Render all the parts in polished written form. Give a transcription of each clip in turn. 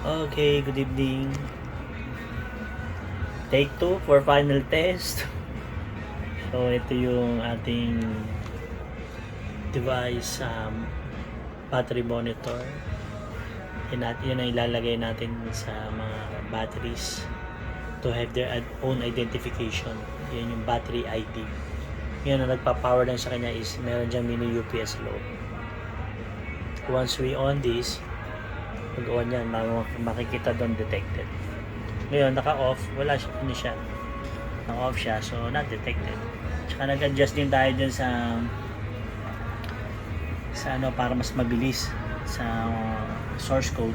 Okay, good evening. Take 2 for final test. So, ito yung ating device, battery monitor. Yun ang ilalagay natin sa mga batteries to have their own identification. Yan yung battery ID. Ngayon, ang nagpa-power lang sa kanya is meron dyan mini UPS loob. Once we on this, pag-on yan, makikita doon detected. Ngayon, naka-off, wala siya, ano siya. Naka-off siya, so not detected. Tsaka nag-adjust din tayo dyan sa ano, para mas mabilis sa source code.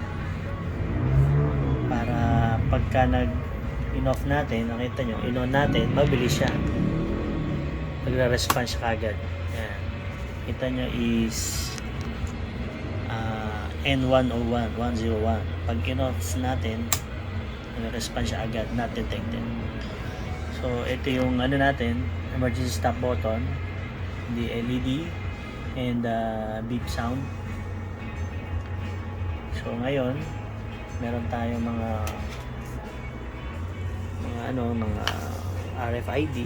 Para pagka nag-in-off natin, nakita nyo, in-on natin, mabilis siya. Magre-response siya kagad. Yan. Kita nyo is N101, 101. Pag in-off natin, nag-respond siya agad, not detected. So, ito yung ano natin, emergency stop button, the LED, and beep sound. So, ngayon, meron tayong mga RFID.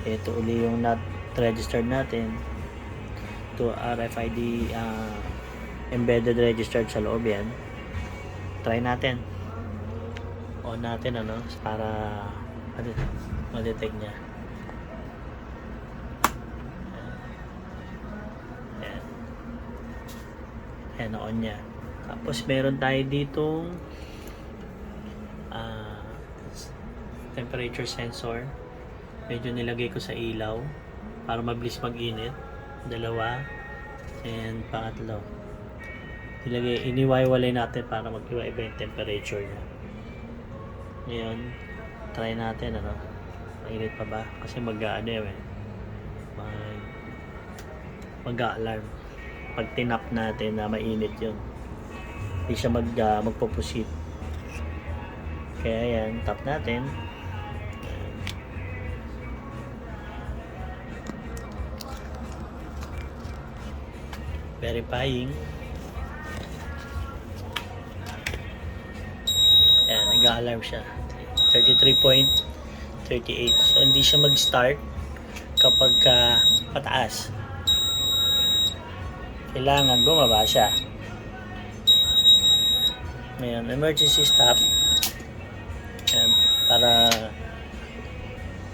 Ito uli yung not registered natin. Ito RFID embedded registered sa loob yan. Try natin. On natin para ma-detect niya. Ayan, on niya. Tapos meron tayo ditong temperature sensor. Medyo nilagay ko sa ilaw para mabilis mag-init. Dalawa. And pangatlo. Iniwaiwalay natin para mag-iwa-iba yung temperature niya. Ngayon, try natin mainit pa ba? Kasi mag-a-alarm pag tinap natin na mainit yun. Hindi siya magpo-proceed. Kaya yan, tap natin. Verifying. Ayan, nag-alarm siya. 33.38. So, hindi siya mag-start kapag pataas. Kailangan bumaba siya. Ngayon, emergency stop. Ayan, para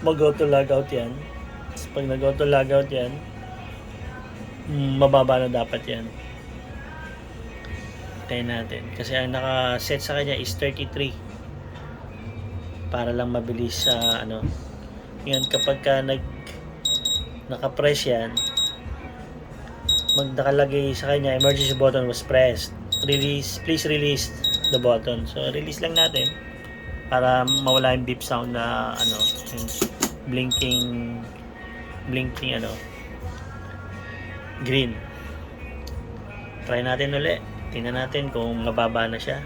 mag-auto logout yan. Pag nag-auto logout yan, mababa na dapat yan. Tayo natin. Kasi ang naka-set sa kanya is 33. Para lang mabilis sa Ngayon, kapag naka-press yan, nakalagay sa kanya, emergency button was pressed. Please release the button. So, release lang natin para mawala yung beep sound na yung blinking green. Try natin ulit. Tingnan natin kung mababa na siya.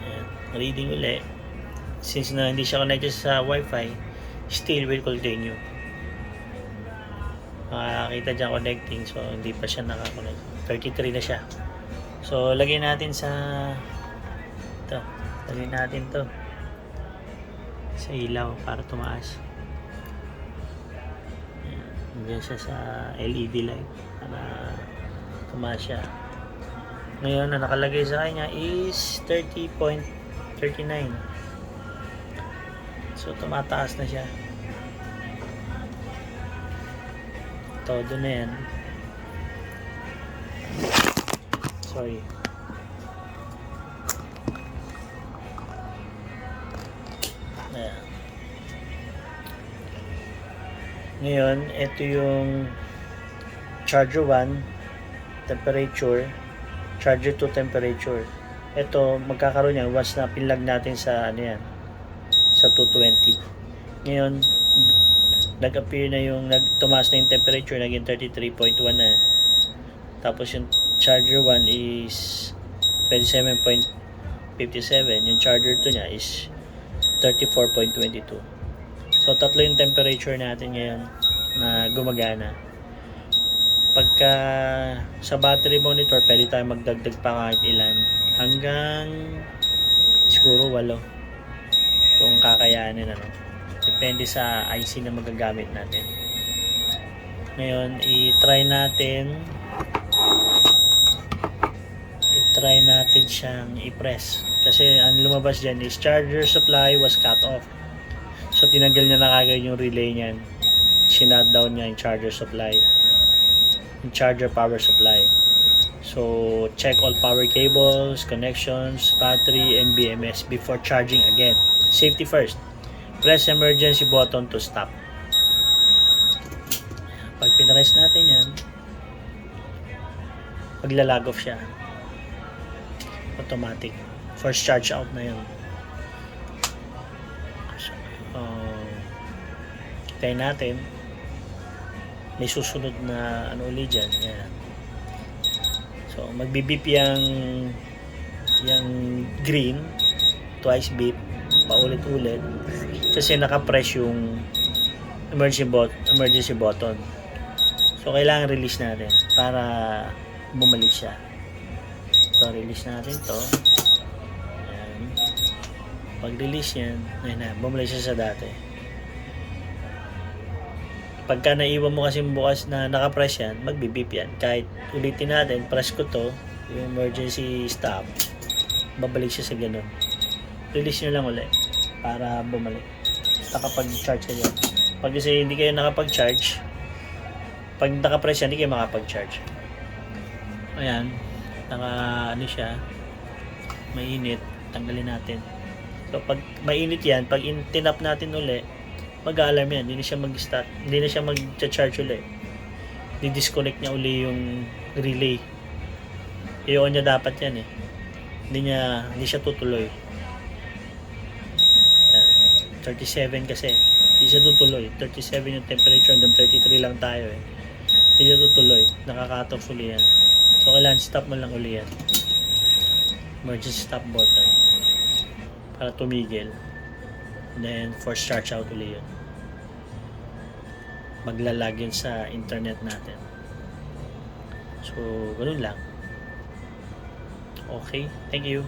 Ayan. Reading ulit. Since na hindi siya connected sa Wi-Fi, still will continue. Makakita dyan connecting, so hindi pa siya nakakonect. 33 na siya. So, lagyan natin sa lagyan natin to sa ilaw para tumaas. Lagyan siya sa LED light para tumaas siya. Ngayon, na nakalagay sa kanya is 30.39. So, tumataas na siya. Todo na yan. Sorry. Ayan. Ngayon, ito yung charger 1, temperature, charger 2, temperature. Ito, magkakaroon yan once na pinlag natin sa sa 220. Ngayon, nag-appear na tumaas na yung temperature, naging 33.1 na. Tapos yung charger 1 is 27.57. Yung charger 2 niya is 34.22. So, tatlo yung temperature natin ngayon na gumagana. Pagka sa battery monitor, pwede tayo magdagdag pa kahit ilan. Hanggang siguro 8. Kung kakayanin, ano. Depende sa IC na magagamit natin. Ngayon, i-try natin siyang i-press. Kasi ang lumabas dyan is charger supply was cut off. So, tinanggal niya na kagad yung relay niyan. Sinutdown niya yung charger supply. Yung charger power supply. So, check all power cables, connections, battery, and BMS before charging again. Safety first. Press emergency button to stop. Pag pinress natin yan, magla-log off siya. Automatic. First charge out na yun. Tayo natin. May susunod na ano ulit dyan. Yan. So, magbibip yung green. Twice beep. Paulit-ulit. Kasi nakapress yung emergency button. So, kailangan release natin para bumalik siya. So, release natin to. Ayan. Pag-release yan, ayun na, bumalik siya sa dati. Pagka naiwan mo kasi bukas na nakapress yan, magbibip yan. Kahit ulitin natin, press ko to, yung emergency stop, babalik siya sa ganun. Release nyo lang ulit para bumalik. Nakapag-charge kayo. Pag kasi hindi kayo nakapag-charge, pag nakapress yan, hindi kayo makapag-charge. Ayan, ano siya, mainit, tanggalin natin. So pag mainit yan, pag tinap natin uli, mag-a-alarm yan, hindi na siya mag-start, hindi na siya mag-charge uli. Di-disconnect niya uli yung relay. I-on niya dapat yan eh. Hindi siya tutuloy. Yan. 37 kasi. Hindi siya tutuloy. 37 yung temperature, hanggang 33 lang tayo eh. Hindi siya tutuloy. Nakaka-cut off uli yan. So kailangan stop mo lang uli yan. Emergency stop button. Para tumigil. Then force charge out uli yun. Maglalag yun sa internet natin. So, ganun lang. Okay, thank you.